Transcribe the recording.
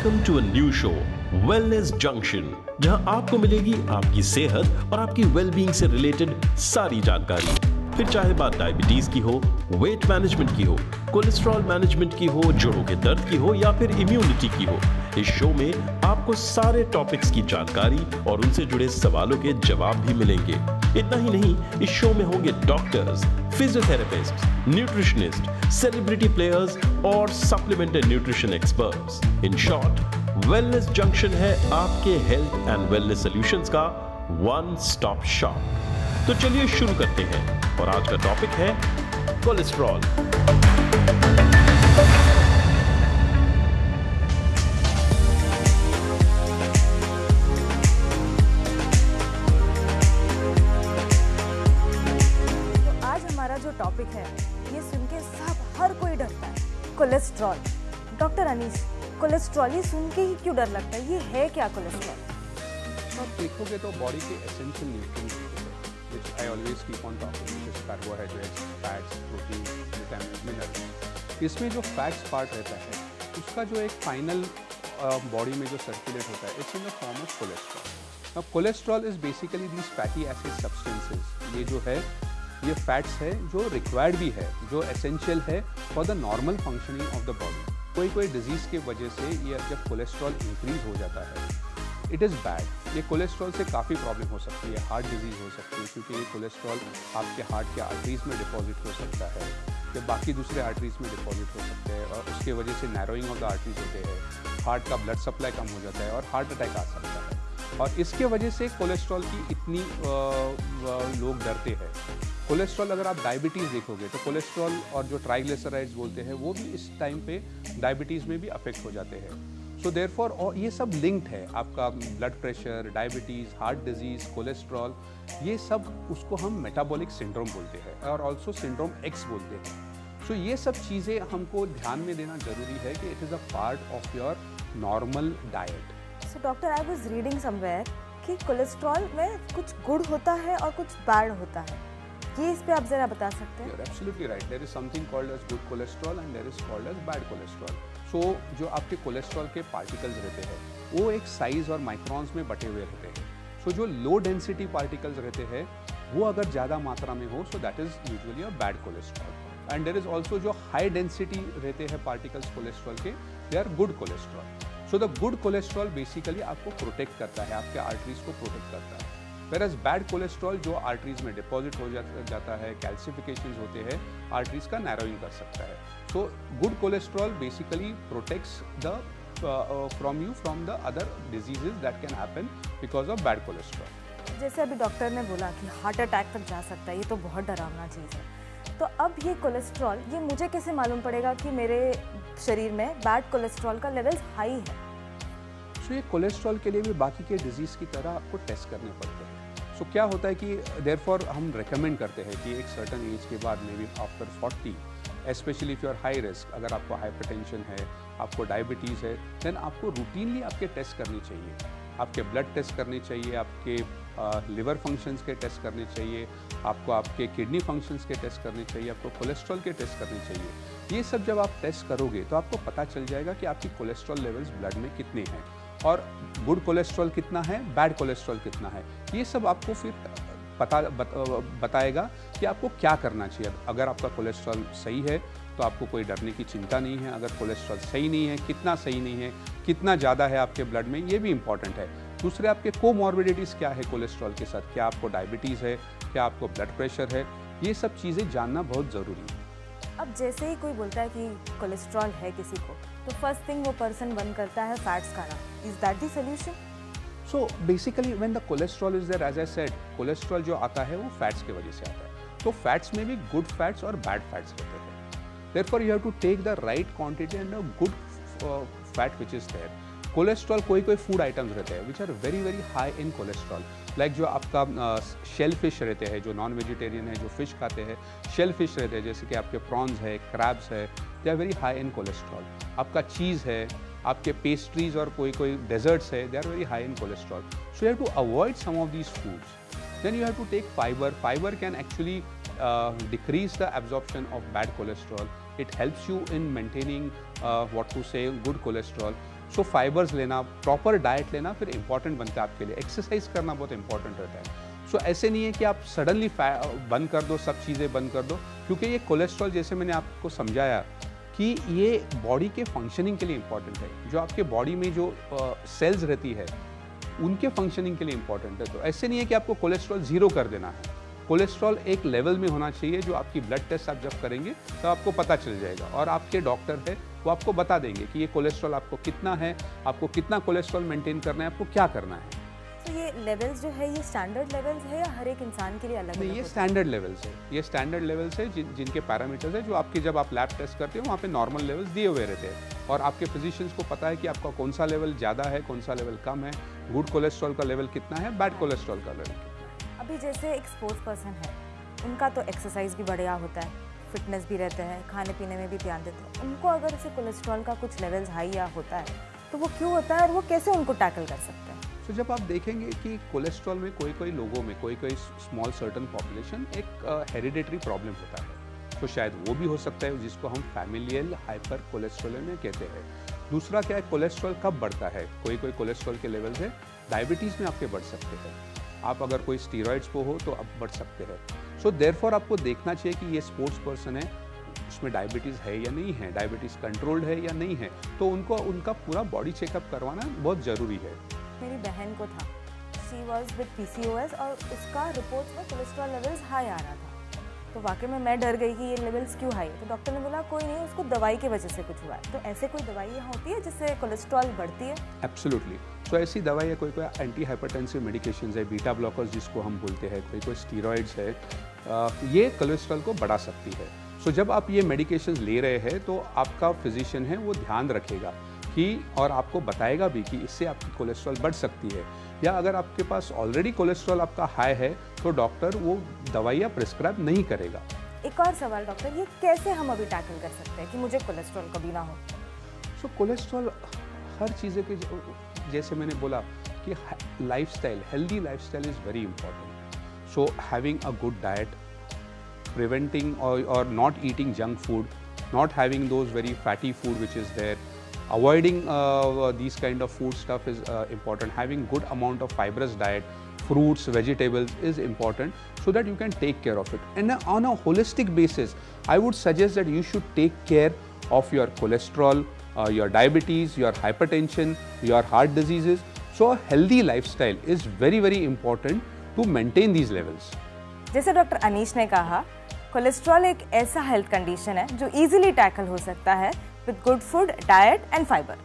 Welcome to a new show wellness junction, जहां आपको मिलेगी आपकी सेहत और आपकी वेलबींग से रिलेटेड सारी जानकारी। फिर चाहे बात डायबिटीज की हो, वेट मैनेजमेंट की हो, कोलेस्ट्रॉल मैनेजमेंट की हो, जोड़ों के दर्द की हो या फिर इम्यूनिटी की हो, इस शो में आपको सारे टॉपिक्स की जानकारी और उनसे जुड़े सवालों के जवाब भी मिलेंगे। इतना ही नहीं, इस शो में होंगे doctors, physiotherapists, nutritionists, celebrity players और supplement and nutrition experts. In short, wellness junction है आपके हेल्थ एंड वेलनेस सॉल्यूशंस का वन स्टॉप शॉप। तो चलिए शुरू करते हैं, और आज का टॉपिक है कोलेस्ट्रॉल। जो टॉपिक है ये सुन के हर कोई डरता है, कोलेस्ट्रॉल। डॉक्टर अनीश, कोलेस्ट्रॉल ही सुन के ही क्यों डर लगता है? ये है क्या कोलेस्ट्रॉल? तो आप देखोगे तो बॉडी के essential nutrients which I always keep on talking, which is carbohydrates, fats, protein, vitamins, minerals। इसमें जो फैट्स पार्ट रहता है उसका जो एक फाइनल बॉडी में जो सर्कुलेट होता है, it's in the form of cholesterol. अब cholesterol is basically these fatty acid substances. ये जो है ये फैट्स है जो रिक्वायर्ड भी है, जो एसेंशियल है for the normal functioning of the body. कोई डिजीज़ की वजह से ये जब कोलेस्ट्रॉल इंक्रीज हो जाता है, इट इज़ बैड। ये कोलेस्ट्रॉल से काफ़ी प्रॉब्लम हो सकती है, हार्ट डिजीज़ हो सकती है, क्योंकि ये कोलेस्ट्रॉल आपके हार्ट के आर्टरीज में डिपॉजिट हो सकता है या बाकी दूसरे आर्टरीज में डिपॉजिट हो सकते हैं, और उसके वजह से नैरोइंग ऑफ द आर्टरीज होते हैं, हार्ट का ब्लड सप्लाई कम हो जाता है और हार्ट अटैक आ सकता है। और इसके वजह से कोलेस्ट्रॉल की इतनी लोग डरते हैं। कोलेस्ट्रॉल, अगर आप डायबिटीज़ देखोगे तो कोलेस्ट्रॉल और जो ट्राइग्लिसराइड्स बोलते हैं वो भी इस टाइम पे डायबिटीज़ में भी अफेक्ट हो जाते हैं। सो देयरफॉर ये सब लिंक्ड है, आपका blood pressure, diabetes, heart disease, cholesterol, ये सब उसको हम मेटाबॉलिक सिंड्रोम बोलते हैं और ऑल्सो सिंड्रोम एक्स बोलते हैं। सो ये सब चीज़ें हमको ध्यान में देना ज़रूरी है कि it is a part of your normal diet. So doctor, I was reading somewhere कि कोलेस्ट्रॉल में कुछ गुड होता है और कुछ बैड होता है। ये इस पे आप जरा बता सकते हैं? You're absolutely right. There is something called as good cholesterol and there is called as bad cholesterol. So जो आपके कोलेस्ट्रॉल के पार्टिकल्स रहते हैं वो एक साइज और माइक्रॉन्स में बटे हुए रहते हैं। सो जो लो डेंसिटी पार्टिकल्स रहते हैं वो अगर ज़्यादा मात्रा में हो, so that is usually a bad cholesterol. And there is also जो हाई डेंसिटी रहते हैं पार्टिकल्स कोलेस्ट्रॉल के, they are good cholesterol. So the good cholesterol basically आपको प्रोटेक्ट करता है, आपके आर्टरीज को प्रोटेक्ट करता है। वेरएज बैड कोलेस्ट्रॉल जो आर्टरीज में डिपॉजिट हो जाता है, कैल्सिफिकेशन होते हैं, आर्टरीज का नैरोइंग कर सकता है। So good cholesterol basically protects the from the other diseases that can happen because of bad cholesterol. जैसे अभी डॉक्टर ने बोला कि हार्ट अटैक तक जा सकता है, ये तो बहुत डरावना चीज़ है। तो अब ये कोलेस्ट्रॉल, ये मुझे कैसे मालूम पड़ेगा कि मेरे शरीर में बैड कोलेस्ट्रॉल का लेवल हाई है? सो ये कोलेस्ट्रॉल के लिए भी बाकी के डिजीज़ की तरह आपको टेस्ट करने पड़ते हैं। सो क्या होता है कि देयरफॉर हम रेकमेंड करते हैं कि एक सर्टन एज के बाद, may be after 40, specially if you are high risk, अगर आपको हाइपरटेंशन है, आपको डायबिटीज़ है, देन आपको रूटीनली आपके टेस्ट करनी चाहिए। आपके ब्लड टेस्ट करने चाहिए, आपके लिवर फंक्शंस के टेस्ट करने चाहिए, आपको आपके किडनी फंक्शंस के टेस्ट करने चाहिए, आपको कोलेस्ट्रॉल के टेस्ट करने चाहिए। ये सब जब आप टेस्ट करोगे तो आपको पता चल जाएगा कि आपकी कोलेस्ट्रॉल लेवल्स ब्लड में कितने हैं और गुड कोलेस्ट्रॉल कितना है, बैड कोलेस्ट्रॉल कितना है। ये सब आपको फिर बताएगा कि आपको क्या करना चाहिए। अगर आपका कोलेस्ट्रॉल सही है तो आपको कोई डरने की चिंता नहीं है। अगर कोलेस्ट्रॉल सही नहीं है, कितना सही नहीं है, कितना ज़्यादा है आपके ब्लड में, ये भी इंपॉर्टेंट है। दूसरे, आपके कोमॉर्बिडिटीज़ क्या है कोलेस्ट्रॉल के साथ, क्या आपको डायबिटीज़ है, क्या आपको ब्लड प्रेशर है, ये सब चीज़ें जानना बहुत ज़रूरी है। अब जैसे ही कोई बोलता है कि कोलेस्ट्रॉल है किसी को, तो फर्स्ट थिंग वो पर्सन बंद करता है फैट्स खाना। Is that the solution? So basically when the cholesterol is there, as I said, cholesterol जो आता है वो फैट्स की वजह से आता है। तो फैट्स में भी गुड फैट्स और बैड फैट्स रहते हैं। Therefore you have to take the right quantity and a good fat which is there. Cholesterol, कोई फूड आइटम्स रहते हैं which are very very high in cholesterol, like जो आपका शेल फिश रहते हैं, जो नॉन वेजिटेरियन है, जो फिश खाते हैं, शेल फिश रहते हैं, जैसे कि आपके प्रॉन्स है, क्रैब्स है, they are very high in cholesterol. आपका चीज़ है, आपके पेस्ट्रीज और कोई डेजर्ट्स है, they are very high in cholesterol. So you have to avoid some of these foods. Then you have to take fiber. Fiber can actually decrease the absorption of bad cholesterol. It helps you in maintaining good cholesterol. So fibres लेना, proper diet लेना फिर important बनता है आपके लिए। Exercise करना बहुत important रहता है। सो ऐसे नहीं है कि आप सडनली बंद कर दो, सब चीज़ें बंद कर दो, क्योंकि ये कोलेस्ट्रॉल जैसे मैंने आपको समझाया कि ये बॉडी के फंक्शनिंग के लिए इंपॉर्टेंट है। जो आपके बॉडी में जो सेल्स रहती है उनके फंक्शनिंग के लिए इंपॉर्टेंट है। तो ऐसे नहीं है कि आपको कोलेस्ट्रॉल जीरो कर देना है। कोलेस्ट्रॉल एक लेवल में होना चाहिए जो आपकी ब्लड टेस्ट आप जब करेंगे तो आपको पता चल जाएगा, और आपके डॉक्टर है वो आपको बता देंगे कि ये कोलेस्ट्रॉल आपको कितना है, आपको कितना कोलेस्ट्रॉल मेंटेन करना है, आपको क्या करना है। तो ये लेवल्स जो है ये स्टैंडर्ड लेवल्स है या हर एक इंसान के लिए अलग? नहीं, ये स्टैंडर्ड लेवल्स है। ये स्टैंडर्ड लेवल्स है जिनके पैरामीटर्स है, जो आपके जब आप लैब टेस्ट करते हो वहाँ पे नॉर्मल लेवल्स दिए हुए रहते हैं, और आपके फिजिशियंस को पता है कि आपका कौन सा लेवल ज़्यादा है, कौन सा लेवल कम है, गुड कोलेस्ट्रॉल का लेवल कितना है, बैड कोलेस्ट्रॉल का लेवल कितना है। अभी जैसे एक स्पोर्ट्स पर्सन है, उनका तो एक्सरसाइज भी बढ़िया होता है, फिटनेस भी रहते हैं, खाने पीने में भी ध्यान देते हैं, उनको अगर जैसे कोलेस्ट्रॉल का कुछ लेवल्स हाई या होता है तो वो क्यों होता है और वो कैसे उनको टैकल कर सकते हैं? तो जब आप देखेंगे कि कोलेस्ट्रॉल में कोई लोगों में कोई स्मॉल सर्टन पॉपुलेशन एक हेरिडेटरी प्रॉब्लम होता है, तो शायद वो भी हो सकता है जिसको हम फैमिलियल हाइपर कोलेस्ट्रोलेमिया कहते हैं। दूसरा क्या है, कोलेस्ट्रॉल कब बढ़ता है? कोई कोलेस्ट्रॉल के लेवल्स है डायबिटीज़ में आपके बढ़ सकते हैं। आप अगर कोई स्टीरॉइड्स पे हो तो आप बढ़ सकते हैं। सो देयरफॉर आपको देखना चाहिए कि ये स्पोर्ट्स पर्सन है, उसमें डायबिटीज़ है या नहीं है, डायबिटीज़ कंट्रोल्ड है या नहीं है, तो उनका पूरा बॉडी चेकअप करवाना बहुत ज़रूरी है। मेरी बहन को था, शी वॉज विद PCOS और उसका रिपोर्ट में कोलेस्ट्रॉल लेवल्स हाई आ रहा था। तो वाकई में मैं डर गई कि ये लेवल्स क्यों हाई। तो डॉक्टर ने बोला कोई नहीं, उसको दवाई की वजह से कुछ हुआ है। तो ऐसे कोई दवाई यहाँ होती है जिससे कोलेस्ट्रॉल बढ़ती है? एब्सोल्युटली। तो ऐसी दवाई है, कोई एंटी हाइपरटेंसिव मेडिकेशंस है, बीटा ब्लॉकर्स जिसको हम बोलते हैं, कोई स्टीरॉइड्स है, ये कोलेस्ट्रॉल को बढ़ा सकती है। सो जब आप ये मेडिकेशंस ले रहे हैं तो आपका फिजिशियन है वो ध्यान रखेगा कि, और आपको बताएगा भी कि इससे आपकी कोलेस्ट्रॉल बढ़ सकती है, या अगर आपके पास ऑलरेडी कोलेस्ट्रॉल आपका हाई है तो डॉक्टर वो दवाइयाँ प्रिस्क्राइब नहीं करेगा। एक और सवाल डॉक्टर, ये कैसे हम अभी टैकल कर सकते हैं कि मुझे कोलेस्ट्रॉल कभी ना हो? सो कोलेस्ट्रॉल हर चीज़ें के, जैसे मैंने बोला कि lifestyle, healthy lifestyle is very important. So having a good diet, preventing or not eating junk food, not having those very fatty food which is there, avoiding these kind of food stuff is important. Having good amount of fibrous diet, fruits, vegetables is important so that you can take care of it. And on a holistic basis, I would suggest that you should take care of your cholesterol, your diabetes, your hypertension, your heart diseases. So a healthy lifestyle is very, very important to maintain these levels. जैसे doctor Anish ने कहा, cholesterol एक ऐसा health condition है जो easily tackle हो सकता है with good food, diet and fibre.